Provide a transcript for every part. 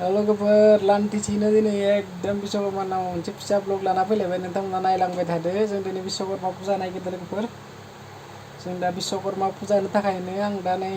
लोगोफोर लान्थिसिनो दिनै एकदम बिश्वकर्मानाव मोनसे फिसा ब्लग लाना फैलायबाय नोंथांमोना नायलांबाय थादो जों दिनै बिश्वकर्मा पुजा नायगिरदों लोगोफोर जों दा बिश्वकर्मा पुजानि थाखायनो आं दा नै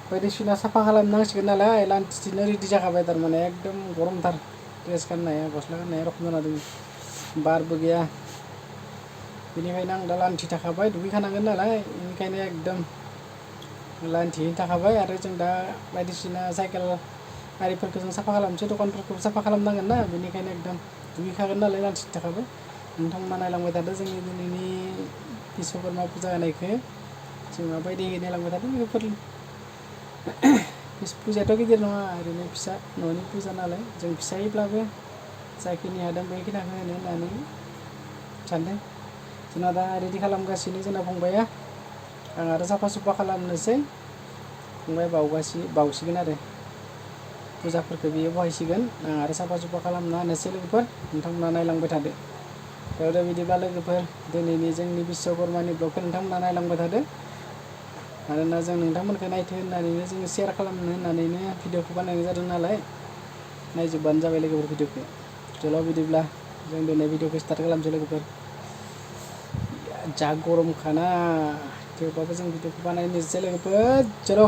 बायदिसिना साफा खालामनांसिगोन नालाय लान्थिसिनो रेडि जाखाबाय थारमाने एकदम गरमथार ड्रेस गाननाया गस्ला गाननाया रखम जाना दं बारबो गैया बेनिखायनो आं दा लान्थि थाखाबाय दुगैखानांगोन नालाय बेनिखायनो एकदम लान्थियैनो थाखाबाय आरो जों दा बायदिसिना साइकेल गारिफोरखौ जों साफा खालामनोसै दखानफोरखौ साफा खालामनांगोन ना बेनिखायनो एकदम दुगैखागोन नालाय लान्थिनि थाखाबो नोंथांमोना नायलांबाय थादो जोंनि दिनैनि बिश्वकर्मा पुजा होनायखौ जों माबायदि नायलांबाय थादो बेफोर पुजायाथ' गिदिर नङा ओरैनो फिसा न'नि पुजा नालाय जों फिसायैब्लाबो जाखिनि हादों बेखिनिखौ होनो होननानै सानदों जोंना दा रेडि खालामगासिनो जोंना फंबाया आं आरो साफा सुफा खालामनोसै फंबाया बावसिगोन आरो पुजाफोरखौ बियो बहायसिगोन आं आरो साफा सुफा खालामना होनोसै लोगोफोर नोंथांमोना नायलांबाय थादो बेयावनो बिदिब्ला लोगोफोर दिनैनि जोंनि बिश्वकर्मानि ब्लगखौ नोंथांमोना नायलांबाय थादो मानोना जों नोंथांमोनखौ नायथो होननानैनो जोङो शेयार खालामनो होननानैनो भिडिअखौ बानायनाय जादों नालाय नायजोबबानो जाबाय लोगोफोर भिडिअखौ चलो बिदिब्ला जों दिनै भिडिअखौ स्टार्ट खालामसै लोगोफोर जा गरमखाना थेवबाबो जों भिडिअखौ बानायनोसै लोगोफोर चलो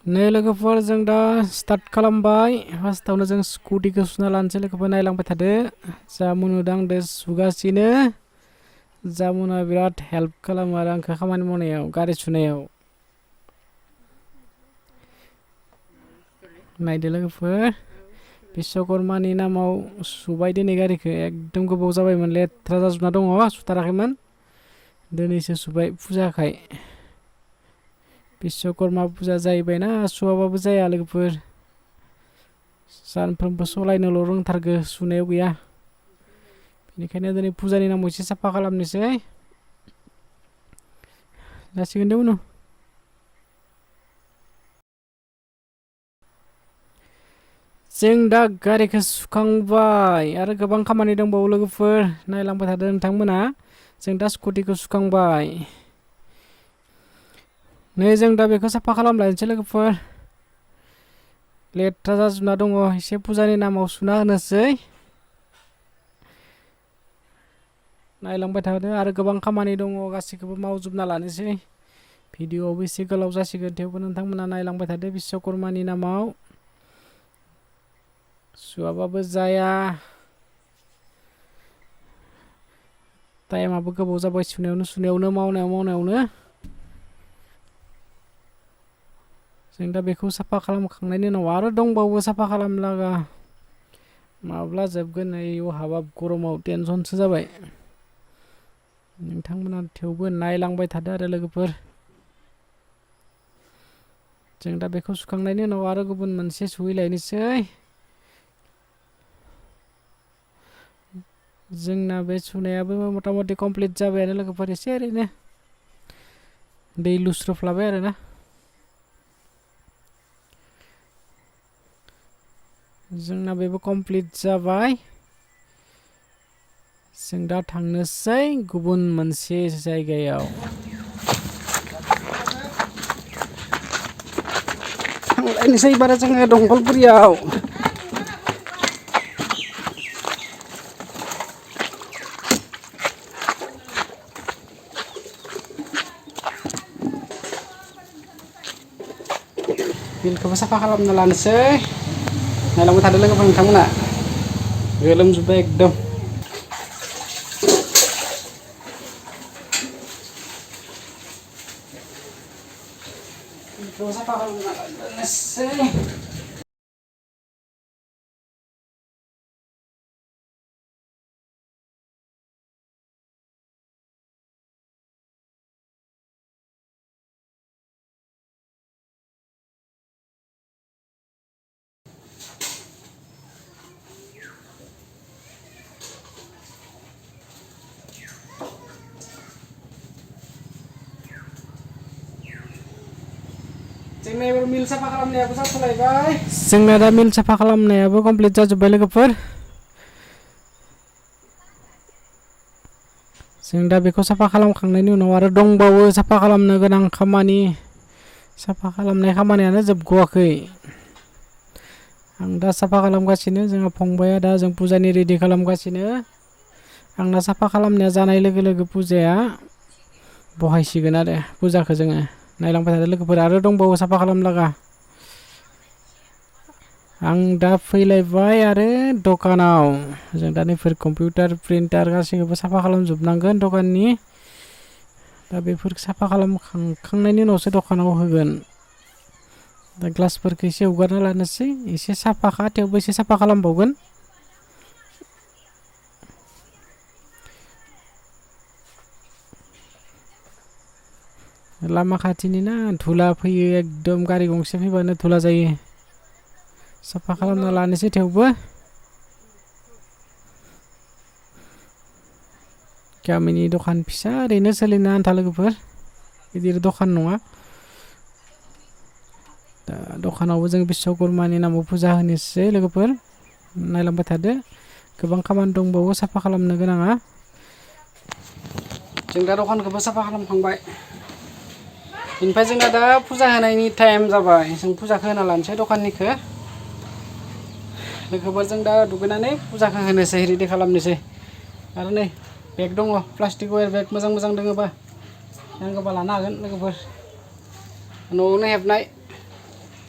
नै लोगोफोर जों दा स्टार्ट खालामबाय फार्स्टआवनो जों स्कुटिखौ सुना लानोसै लोगोफोर नायलांबाय थादो जामुनु दांदो सुगासिनो जामुना बिराद हेल्प खालामो आरो आंखौ खामानि मावनायाव गारि सुनायाव नायदो लोगोफोर बिश्वकर्मानि नामाव सुबाय दिनै गारिखौ एकदम गोबाव जाबायमोन लेथ्रा जाजोबना दङ सुथाराखैमोन दिनैसो सुबाय फुजाखाय बिश्वकर्मा पुजा जाहैबायना सुवाबाबो जाया लोगोफोर सानफ्रोमबो सलायनोल' रोंथारगो सुनायाव गैया बेनिखायनो दिनै पुजानि नामाव एसे साफा खालामनोसै जासिगोन दे उनाव जों दा गारिखौ सुखांबाय आरो गोबां खामानि दंबावो लोगोफोर नायलांबाय थादो नोंथांमोना जों दा स्कुटिखौ सुखांबाय नै जों दा बेखौ साफा खालामलायनोसै लोगोफोर लेथ्रा जाजोबना दङ एसे पुजानि नामाव सुना होनोसै नायलांबाय थादो आरो गोबां खामानि दङ गासैखौबो मावजोबना लानोसै भिडिअआवबो एसे गोलाव जासिगोन थेवबो नोंथांमोना नायलांबाय थादो बिश्वकर्मानि नामाव सुवाबाबो जाया टाइमाबो गोबाव जाबाय सुनायावनो मावनायावनो जों दा बेखौ साफा खालामखांनायनि उनाव आरो दंबावो साफा खालामनो लागा माब्ला जोबगोन नैयाव हाबा गरमाव टेनसनसो जाबाय नोंथांमोना थेवबो नायलांबाय थादो आरो लोगोफोर जों दा बेखौ सुखांनायनि उनाव आरो गुबुन मोनसे सुहैलायनोसै जोंना बे सुनायाबो मथा मथि कमप्लिट जाबायानो लोगोफोर एसे ओरैनो दै लुस्रोफ्लाबाय आरोना जोंना बेबो कमप्लिट जाबाय जों दा थांनोसै गुबुन मोनसे जायगायाव थांलायनोसै बारा जोङो दंखलपुरियाव बिलखौबो साफा खालामना लानोसै नायलांबाय थादो लोगोफोर नोंथांमोना गोलोमजोब्बाय एकदम बिलखौबो साफा खालामना लानोसै जोंना एबार मिल साफा खालामनायाबो जाथ'लायबाय जोंना दा मिल साफा खालामनायाबो कमप्लिट जाजोब्बाय लोगोफोर जों दा बेखौ साफा खालामखांनायनि उनाव आरो दंबावो साफा खालामनो गोनां खामानि साफा खालामनाय खामानियानो जोबग'वाखै आं दा साफा खालामगासिनो जोंहा फंबाया दा जों पुजानि रेडि खालामगासिनो आंना साफा खालामनाया जानाय लोगो लोगो पुजाया बहायसिगोन आरो पुजाखौ जोङो नायलांबाय थादो लोगोफोर आरो दंबावो साफा खालामलागा आं दा फैलायबाय आरो दखानाव जों दा नैफोर कम्पिउटार प्रिन्टार गासैखौबो साफा खालामजोबनांगोन दखाननि दा बेफोर साफा खालामखांनायनि उनावसो दखानाव होगोन दा ग्लासफोरखौ एसे हगारना लानोसै एसे साफाखा थेवबो एसे साफा खालामबावगोन लामा खाथिनि ना धुला फैयो एकदम गारि गंसे फैबानो धुला जायो साफा खालामना लानोसै थेवबो गामिनि दखान फिसा ओरैनो सोलिनो आन्था लोगोफोर गिदिर दखान नङा दा दखानावबो जों बिश्वकर्मानि नामाव फुजा होनोसै लोगोफोर नायलांबाय थादो गोबां खामानि दंबावो साफा खालामनो गोनाङा जों दा दखानखौबो साफा खालामखांबाय बेनिफ्राय जोंना दा फुजा होनायनि टाइम जाबाय जों फुजाखौ होना लानोसै दखाननिखौ लोगोफोर जों दा दुगैनानै फुजाखौ होनोसै रेडि खालामनोसै आरो नै बेग दङ प्लास्टिक वेर बेग मोजां मोजां दङबा नांगौबा लानो हागोन लोगोफोर न'आवनो हेबनाय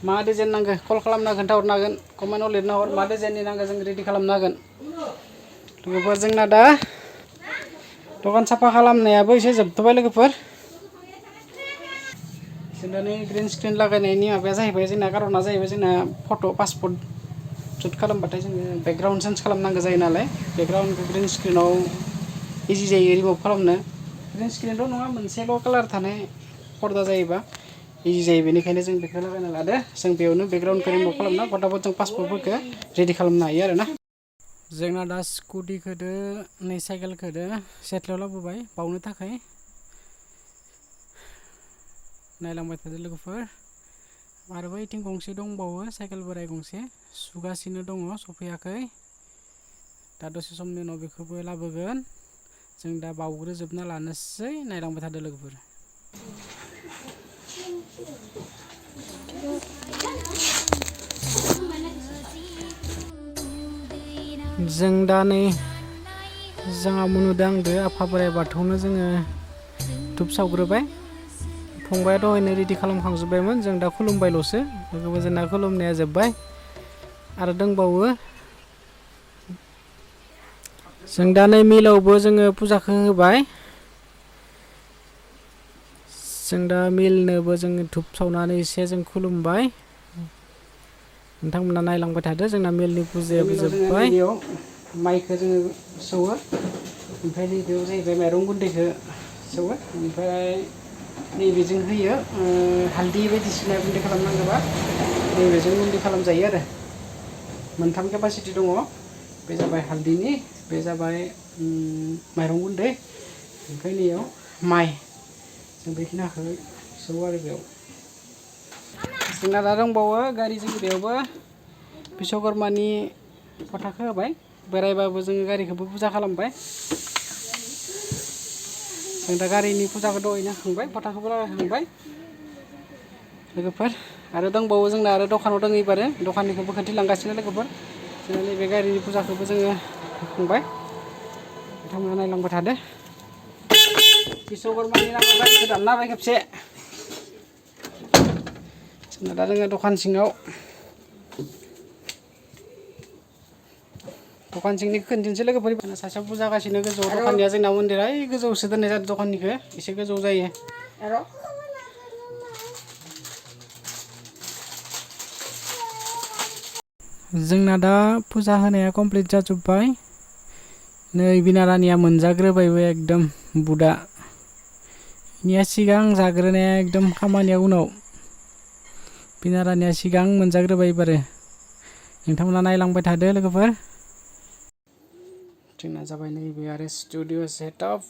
मा डिजाइन नांगौ कल खालामना खोन्थाहरनो हागोन कमेन्टआव लिरना हर मा डिजाइननि नांगौ जों रेडि खालामनो हागोन लोगोफोर जोंना दा दखान साफा खालामनायाबो एसे जोबथ'बाय लोगोफोर जोंना नै ग्रिन स्क्रिन लागायनायनि माबाया जाहैबाय जोंना कारना जाहैबाय जोंना फट' पासपर्ट शुट खालामबाथाय जोङो बेकग्राउन्ड चेन्ज खालामनांगौ जायो नालाय बेकग्राउन्डखौ ग्रिन स्क्रिनाव इजि जायो रिमुभ खालामनो ग्रिन स्क्रिनथ' नङा मोनसेल' कालार थानाय पर्दा जायोबा इजि जायो बेनिखायनो जों बेखौ लागायना लादो जों बेयावनो बेकग्राउन्डखौ रिमुभ खालामना फटाफट जों पासपर्टफोरखौ रेडि खालामनो हायो आरोना जोंना दा स्कुटिखौदो नै साइकेलखौदो सेथलायाव लाबोबाय बावनो थाखाय नायलांबाय थादो लोगोफोर आरो बैथिं गंसे दंबावो साइकेल बोराइ गंसे सुगासिनो दङ सफैयाखै दा दसे समनि उनाव बेखौबो लाबोगोन जों दा बावग्रोजोबना लानोसै नायलांबाय थादो लोगोफोर जों दा नै जोंहा नुदों आंदो आफा बोराइ बाथौनो जोङो धुप सावग्रोबाय फंबाया दहायनो रेडि खालामखांजोब्बायमोन जों दा खुलुमबायल'सो लोगोफोर जोंना खुलुमनाया जोब्बाय आरो दंबावो जों दा नै मिलावबो जोङो फुजाखौ होबाय जों दा मिलनोबो जोङो धुप सावनानै एसे जों खुलुमबाय नोंथांमोना नायलांबाय थादो जोंना मिलनि फुजायाबो जोब्बाय माइखौ जोङो सौवो ओमफ्राय नैबेयाव जाहैबाय माइरं गुन्दैखौ सौवो ओमफ्राय नैबेजों होयो हालदै बायदिसिना गुन्दै खालामनांगौबा नैबेजों गुन्दै खालामजायो आरो मोनथाम केपासिटि दङ बे जाबाय हालदैनि बे जाबाय माइरं गुन्दै ओमफ्राय नैयाव माइ जों बेखिनिखौ सौवो आरो बेयाव जोंना दा दंबावो गारिजों बेयावबो बिश्वकर्मानि फटाखौ होबाय बोराइबाबो जोङो गारिखौबो फुजा खालामबाय जों दा गारिनि फुजाखौ दहायनो होखांबाय फटाखौबो लागायखांबाय लोगोफोर आरो दंबावो जोंना आरो दखानाव दङ एबारो दखाननिखौबो खोन्थिलांगासिनो लोगोफोर जोंना नैबे गारिनि फुजाखौबो जोङो होखांबाय नोंथांमोना नायलांबाय थादो बिश्वकर्मानि नामाव गारिखौ दानना होबाय खेबसे जोंना दा जोङो दखान सिङाव दखान सिंनि खोन्थिनोसै लोगोफोर सासेयाव फुजा जागासिनो गोजौआव दखाननिया जोंना मन्दिरा ओइ गोजौआवसो दोननाय जादों दखाननिखौ एसे गोजौ जायो जोंना दा फुजा होनाया कमप्लिट जाजोब्बाय नै बिनारानिया मोनजाग्रोबायबो एकदम बुदा निया सिगां जाग्रोनाया एकदम खामानिया उनाव बिनारानिया सिगां मोनजाग्रोबाय एबारो नोंथांमोना नायलांबाय थादो लोगोफोर जोंना जाबाय नैबे आरो स्टुडिअ सेटआप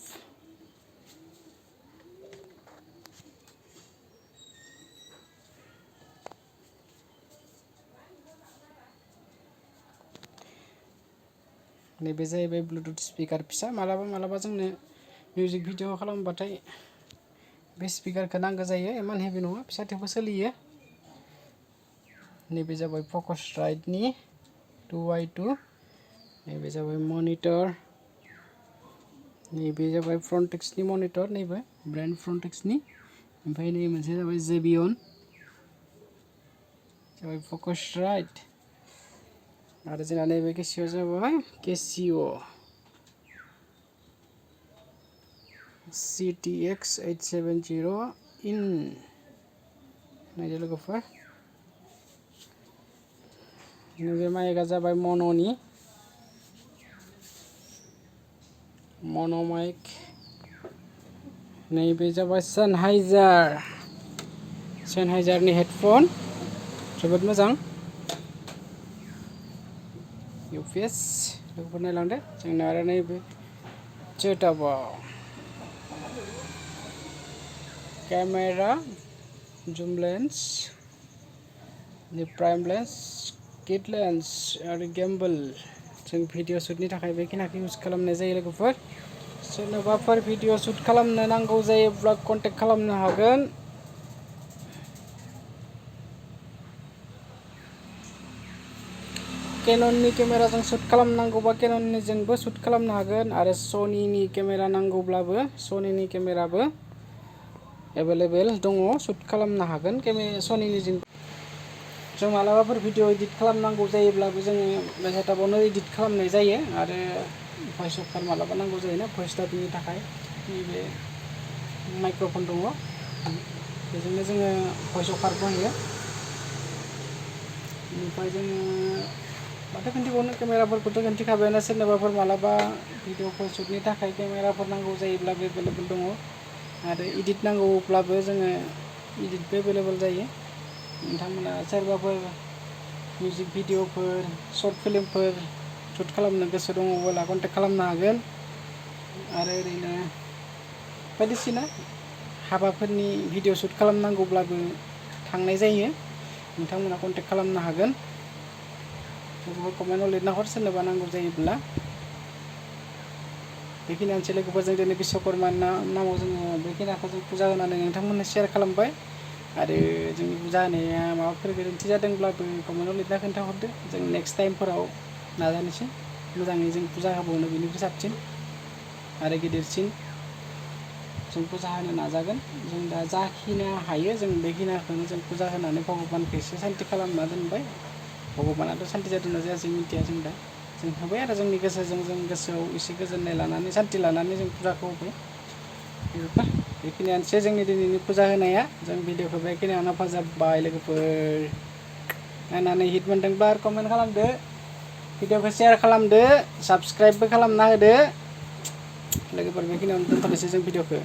नैबे जाहैबाय ब्लुटुथ स्पिकार फिसा मालाबा मालाबा जोंनो मिउजिक भिडिअ खालामबाथाय बे स्पिकारखौ नांगौ जायो इमान हेभि नङा फिसा थेवबो सोलियो नैबे जाबाय फकसराइटनि 2x2 नैबे जाबाय मनिटर नैबे जाबाय फ्रन्टेक्सनि मनिटर नैबे ब्रेन्ड फ्रन्टेक्सनि ओमफ्राय नै मोनसे जाबाय जेबियन जाबाय फकसराइट आरो जोंना नैबे केसिअ जाबाय केसिअ CTX 870 in नायदो लोगोफोर नैबे माइकआ जाबाय मन'नि मन' माइक नैबे जाबाय सेनहाइजारनि हेडफन जोबोद मोजां UPS लोगोफोर नायलांदो जोंना आरो नैबे सेटआपआव camera zoom lens prime lens kit lens और गिम्बल जों भिडिअ शूटनि थाखाय बेखिनिखौ यूज खालामनाय जायो लोगोफोर सोरनोबाफोर भिडिअ शूट खालामनो नांगौ जायोब्ला कन्टेक्ट खालामनो हागोन केनननि केमेराजों शूट खालामनांगौबा केनननिजोंबो शूट खालामनो हागोन आरो सनिनि केमेरा नांगौब्लाबो सनिनि केमेराबो एभेलेबेल दङ शूट खालामनो हागोन सनिनिजों जों मालाबाफोर भिडिअ एडिट खालामनांगौ जायोब्लाबो जोङो बे सेटआपआवनो एडिट खालामनाय जायो आरो भइस अभार मालाबा नांगौ जायोना भइस डाबिंनि थाखाय नैबे माइक्र'फन दङ बेजोंनो जोङो भइस अभारबो होयो ओमफ्राय जोङो माथो खिन्थिबावनो केमेराफोरखौथ' खिन्थिखाबायानो सोरनोबाफोर मालाबा भिडिअफोर शूटनि थाखाय केमेराफोर नांगौ जायोब्लाबो एभेलेबेल दङ आरो एडिट नांगौब्लाबो जोङो एडिटबो एभेलेबेल जायो नोंथांमोना सोरबाफोर मिउजिक भिडिअफोर शर्ट फिल्मफोर शूट खालामनो गोसो दङब्ला कन्टेक्ट खालामनो हागोन आरो ओरैनो बायदिसिना हाबाफोरनि भिडिअ शूट खालामनांगौब्लाबो थांनाय जायो नोंथांमोना कन्टेक्ट खालामनो हागोन लोगोफोर कमेन्टआव लिरना हर सोरनोबा नांगौ जायोब्ला बेखिनियानोसै लोगोफोर जों दिनै बिश्वकर्मा नामाव जोङो बेखिनिखौ जों फुजा होनानै नोंथांमोननो शेयार खालामबाय आरो जोंनि फुजा होनाया माबाफोर गोरोन्थि जादोंब्लाबो कमेन्टआव लिरना खोन्थाहरदो जों नेक्स्ट टाइमफोराव नाजानोसै मोजाङै जों फुजा होबावनो बेनिफ्राय साबसिन आरो गिदिरसिन जों फुजा होनो नाजागोन जों दा जाखिनि हायो जों बेखिनिखौनो जों फुजा होनानै भगबानखौ एसे सान्ति खालामना दोनबाय भगबानाथ' सान्ति जादोंना जायासै मिन्थिया जों दा जों होबाय आरो जोंनि गोसोजों जों गोसोआव एसे गोजोननाय लानानै सान्ति लानानै जों फुजाखौ होबाय बेखिनियानोसै जोंनि दिनैनि फुजा होनाया जों भिडिअखौ बेखिनियावनो फोजोबबाय लोगोफोर नायनानै हिट मोनदोंब्ला कमेन्ट खालामदो भिडिअखौ शेयार खालामदो साबस्क्राइबबो खालामना होदो लोगोफोर बेखिनियावनो दोनथ'नोसै जों भिडिअखौ